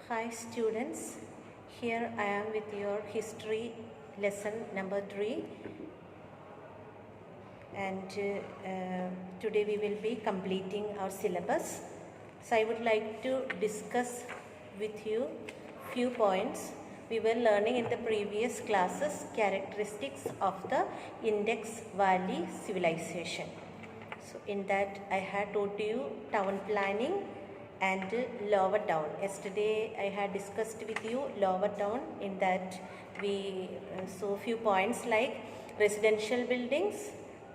Hi students, here I am with your history lesson number 3 and today we will be completing our syllabus. So I would like to discuss with you few points. We were learning in the previous classes characteristics of the Indus Valley civilization. So in that I had taught you town planning and lower town. Yesterday I had discussed with you lower town. In that we saw few points like residential buildings,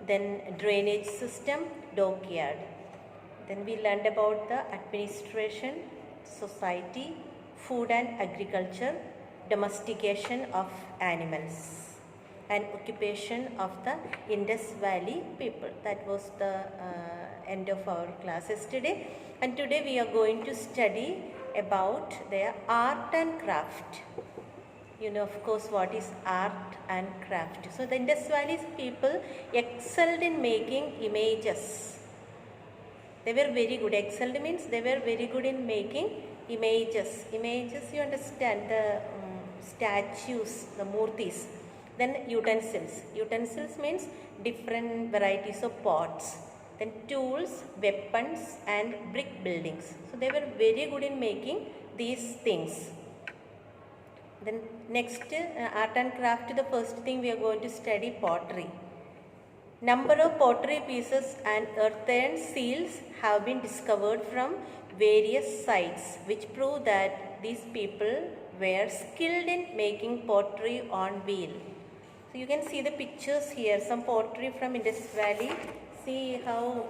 then drainage system, dockyard. Then we learned about the administration, society, food and agriculture, domestication of animals and occupation of the Indus Valley people. That was the end of our class yesterday. And today we are going to study about their art and craft. You know, of course, what is art and craft. So the Indus Valley people excelled in making images. They were very good. Excelled means they were very good in making images. Images, you understand, the statues, the murtis. Then utensils. Utensils means different varieties of pots. Then tools, weapons and brick buildings. So they were very good in making these things. Then next art and craft, the first thing we are going to study pottery. Number of pottery pieces and earthen seals have been discovered from various sites which prove that these people were skilled in making pottery on wheel. So you can see the pictures here, some pottery from Indus Valley. See how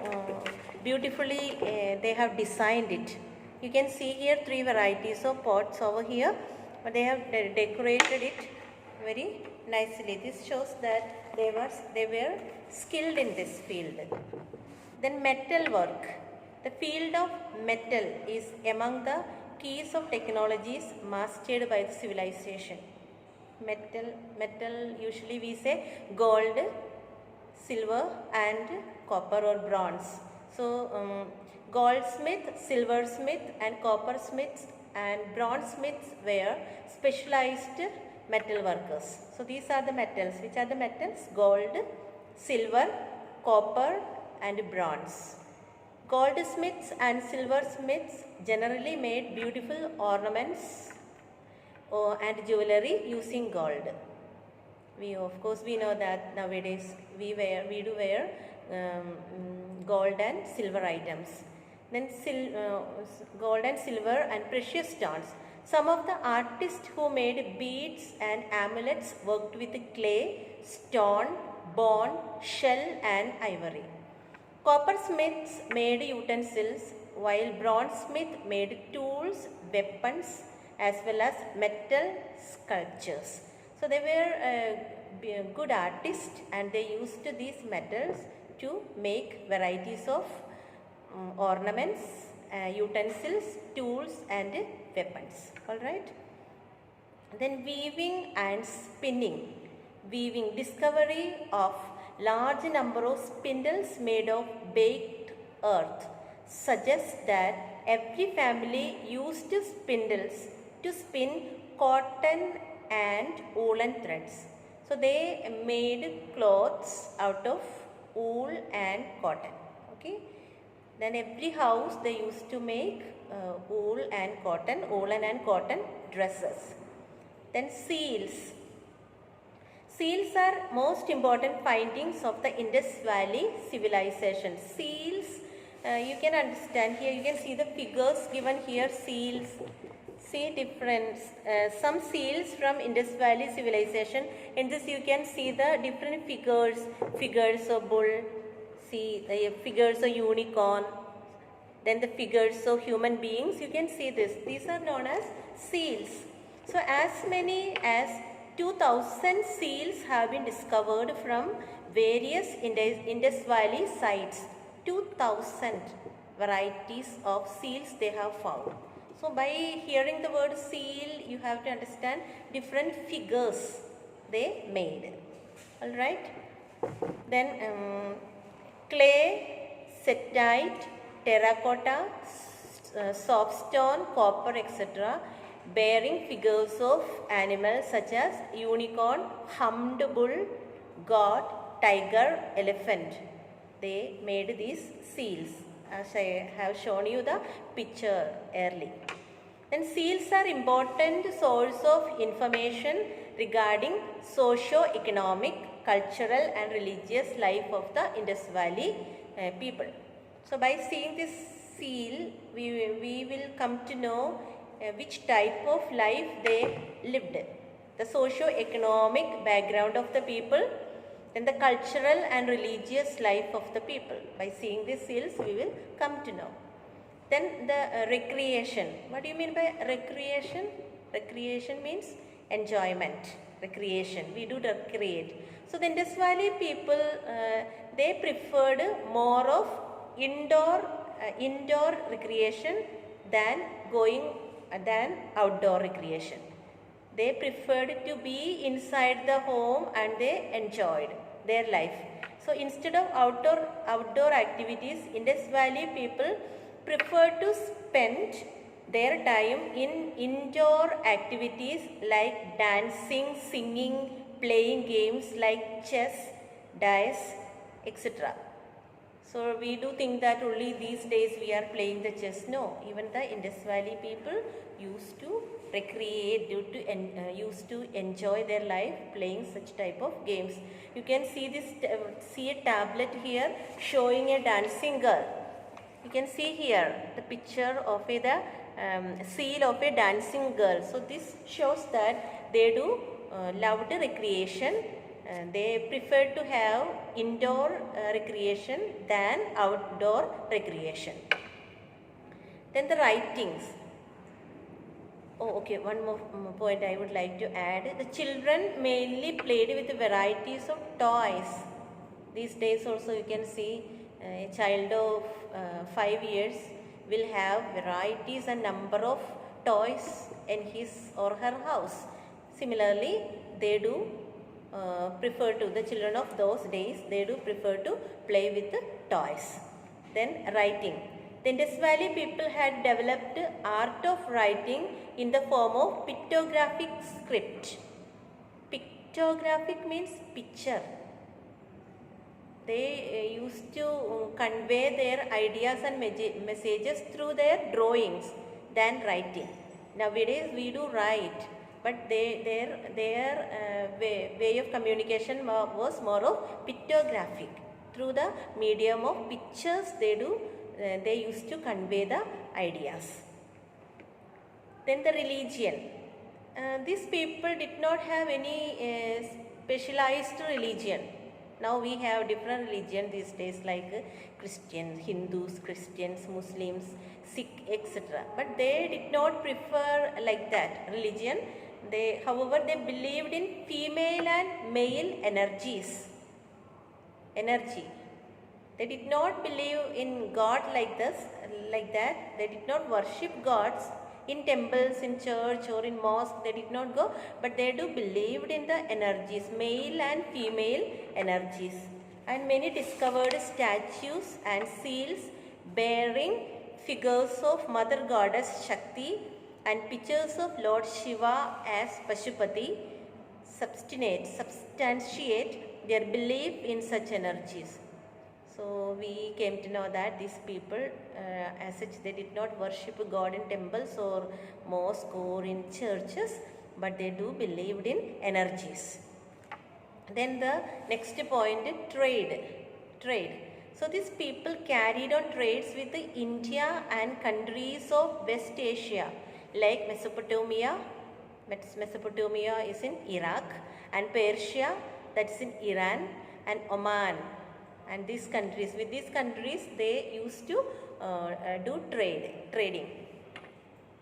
beautifully they have designed it. You can see here 3 varieties of pots over here, but they have decorated it very nicely. This shows that they were skilled in this field. Then metal work. The field of metal is among the keys of technologies mastered by the civilization. Metal usually we say gold, silver and copper or bronze. So goldsmith, silversmith and coppersmiths and bronzesmiths were specialized metal workers. So these are the metals. Which are the metals? Gold, silver, copper and bronze. Goldsmiths and silversmiths generally made beautiful ornaments and jewelry using gold. Of course we know that nowadays we do wear gold and silver items. Then gold and silver and precious stones. Some of the artists who made beads and amulets worked with clay, stone, bone, shell and ivory. Coppersmiths made utensils while bronzesmiths made tools, weapons as well as metal sculptures. So they were good artists and they used these metals to make varieties of ornaments, utensils, tools and weapons. Alright. Then weaving and spinning. Weaving, discovery of large number of spindles made of baked earth suggests that every family used spindles to spin cotton and woolen threads. So they made clothes out of wool and cotton. Okay. Then every house they used to make woolen and cotton dresses. Then seals. Seals are most important findings of the Indus Valley civilization. Seals, you can understand here, you can see the figures given here, seals. See difference, some seals from Indus Valley civilization. In this you can see the different figures of bull, see the figures of unicorn, then the figures of human beings. You can see this. These are known as seals. So as many as 2000 seals have been discovered from various Indus Valley sites. 2000 varieties of seals they have found. So by hearing the word seal, you have to understand different figures they made. Alright. Then clay, setite, terracotta, soapstone, copper, etc. bearing figures of animals such as unicorn, humped bull, goat, tiger, elephant. They made these seals, as I have shown you the picture early. Then seals are important source of information regarding socio-economic, cultural and religious life of the Indus Valley people. So by seeing this seal, we will come to know which type of life they lived, the socio-economic background of the people, then the cultural and religious life of the people. By seeing these seals, we will come to know. Then the recreation. What do you mean by recreation? Recreation means enjoyment. Recreation. We do recreate. So the Indus Valley people, they preferred more of indoor recreation than outdoor recreation. They preferred to be inside the home and they enjoyed their life. So instead of outdoor activities, Indus Valley people prefer to spend their time in indoor activities like dancing, singing, playing games like chess, dice, etc. So we do think that only these days we are playing the chess. No, even the Indus Valley people used to recreate, used to enjoy their life playing such type of games. You can see a tablet here showing a dancing girl. You can see here the picture of the seal of a dancing girl. So this shows that they do loved recreation. They prefer to have indoor recreation than outdoor recreation. Then the writings. Oh, okay, one more point I would like to add. The children mainly played with varieties of toys. These days also you can see a child of 5 years will have varieties and number of toys in his or her house. Similarly, they do the children of those days, they do prefer to play with the toys. Then writing. The Indus Valley people had developed art of writing in the form of pictographic script. Pictographic means picture. They used to convey their ideas and messages through their drawings than writing. Nowadays we do write, but their way of communication was more of pictographic. Through the medium of pictures, they used to convey the ideas. Then the religion. These people did not have any specialized religion. Now we have different religion these days like Christians, Hindus, Christians, Muslims, Sikh, etc. But they did not prefer like that religion. However, they believed in female and male energies. Energy. They did not believe in God like that. They did not worship gods in temples, in church or in mosque. They did not go, but they do believed in the energies, male and female energies. And many discovered statues and seals bearing figures of Mother Goddess Shakti and pictures of Lord Shiva as Pashupati substantiate their belief in such energies. So we came to know that these people, as such, they did not worship God in temples or mosque or in churches, but they do believed in energies. Then the next point, trade. So these people carried on trades with India and countries of West Asia like Mesopotamia. Mesopotamia is in Iraq, and Persia, that's in Iran, and Oman. And these countries, with these countries, they used to do trading.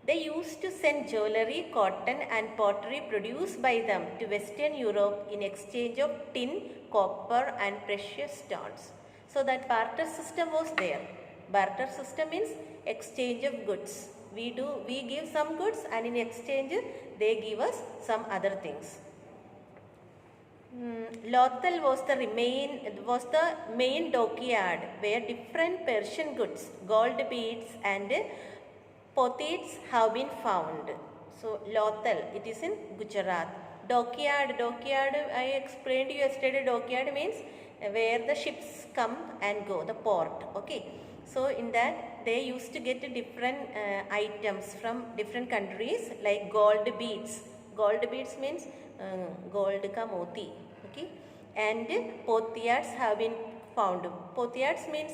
They used to send jewelry, cotton and pottery produced by them to Western Europe in exchange of tin, copper and precious stones. So that barter system was there. Barter system means exchange of goods. We give some goods and in exchange they give us some other things. Lothal was the main dockyard where different Persian goods, gold beads and potteries have been found. So Lothal, it is in Gujarat. Dockyard, I explained you yesterday. Dockyard means where the ships come and go, the port. Okay. So in that they used to get different items from different countries like gold beads. Gold beads means gold ka moti. Okay. And potyards have been found. Potyards means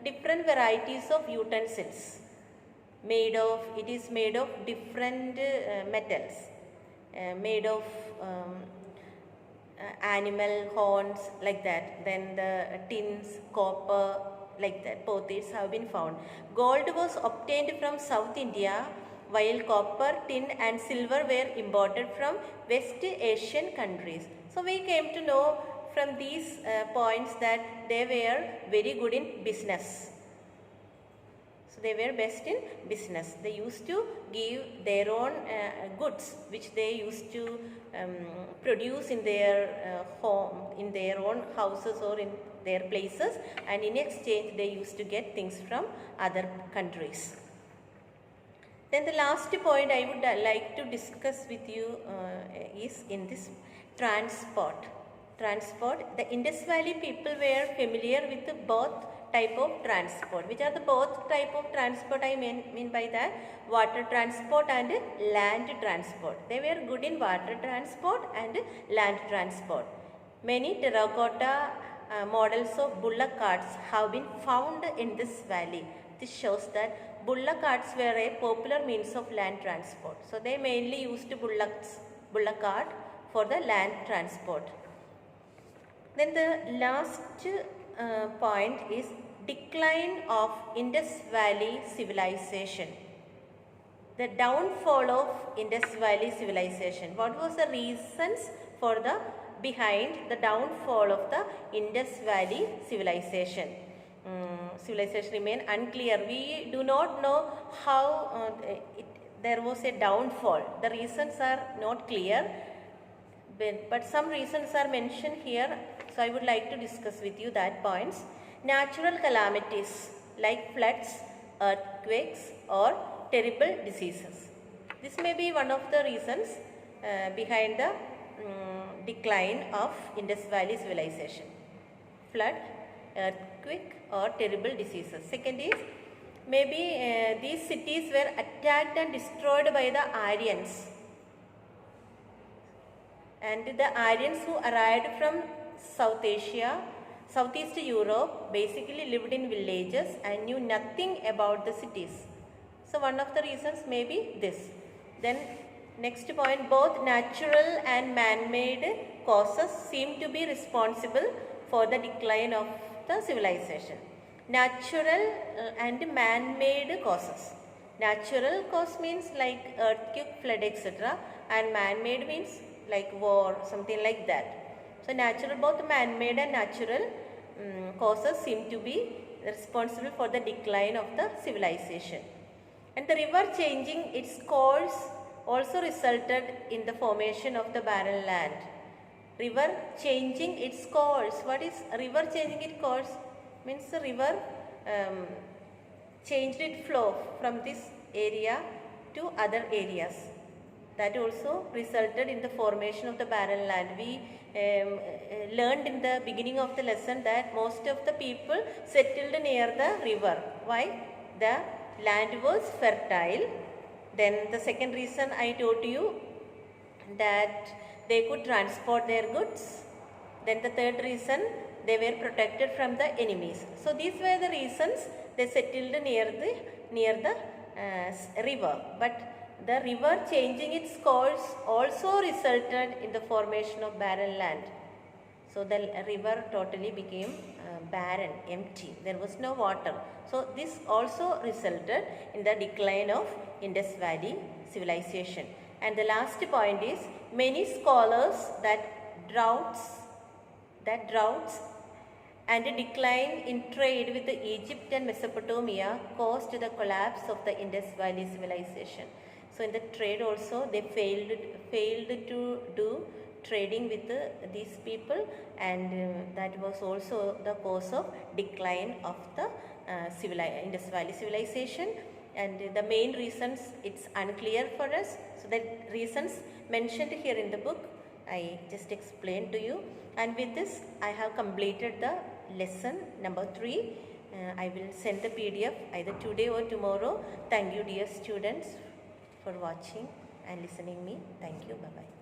different varieties of utensils. It is made of different metals, made of animal horns like that, then the tins, copper like that, potteries have been found. Gold was obtained from South India while copper, tin and silver were imported from West Asian countries. So we came to know from these points that they were very good in business. So they were best in business. They used to give their own goods which they used to produce in their home, in their own houses or in their places, and in exchange they used to get things from other countries. Then the last point I would like to discuss with you is in this transport. The Indus Valley people were familiar with both type of transport. Which are the both type of transport I mean by that? Water transport and land transport. They were good in water transport and land transport. Many terracotta models of bullock carts have been found in this valley. This shows that bullock carts were a popular means of land transport. So they mainly used bullock cart for the land transport. Then the last point is decline of Indus Valley civilization. The downfall of Indus Valley civilization. What was the reasons for behind the downfall of the Indus Valley civilization? Civilization remain unclear. We do not know how there was a downfall. The reasons are not clear, but some reasons are mentioned here. So I would like to discuss with you that points. Natural calamities like floods, earthquakes or terrible diseases. This may be one of the reasons behind the decline of Indus Valley civilization. Flood, earthquake or terrible diseases. Second is maybe these cities were attacked and destroyed by the Aryans. And the Aryans who arrived from South Asia, Southeast Europe basically lived in villages and knew nothing about the cities. So one of the reasons may be this. Then next point, both natural and man-made causes seem to be responsible for the decline of the civilization. Natural and man-made causes. Natural cause means like earthquake, flood, etc. and man-made means like war, something like that. So natural, both man-made and natural causes seem to be responsible for the decline of the civilization. And the river changing its course also resulted in the formation of the barren land. River changing its course. What is river changing its course? Means the river changed its flow from this area to other areas. That also resulted in the formation of the barren land. We learned in the beginning of the lesson that most of the people settled near the river. Why? The land was fertile. Then the second reason I told you that they could transport their goods. Then the third reason, they were protected from the enemies. So these were the reasons they settled near the river. But the river changing its course also resulted in the formation of barren land. So the river totally became barren, empty. There was no water. So this also resulted in the decline of Indus Valley civilization. And the last point is, many scholars that droughts and a decline in trade with Egypt and Mesopotamia caused the collapse of the Indus Valley civilization. So in the trade also they failed to do trading with these people, and that was also the cause of decline of the Indus Valley civilization. and the main reasons it's unclear for us. So the reasons mentioned here in the book I just explained to you, and with this I have completed the lesson number 3. I will send the PDF either today or tomorrow. Thank you dear students for watching and listening me. Thank you. Bye bye.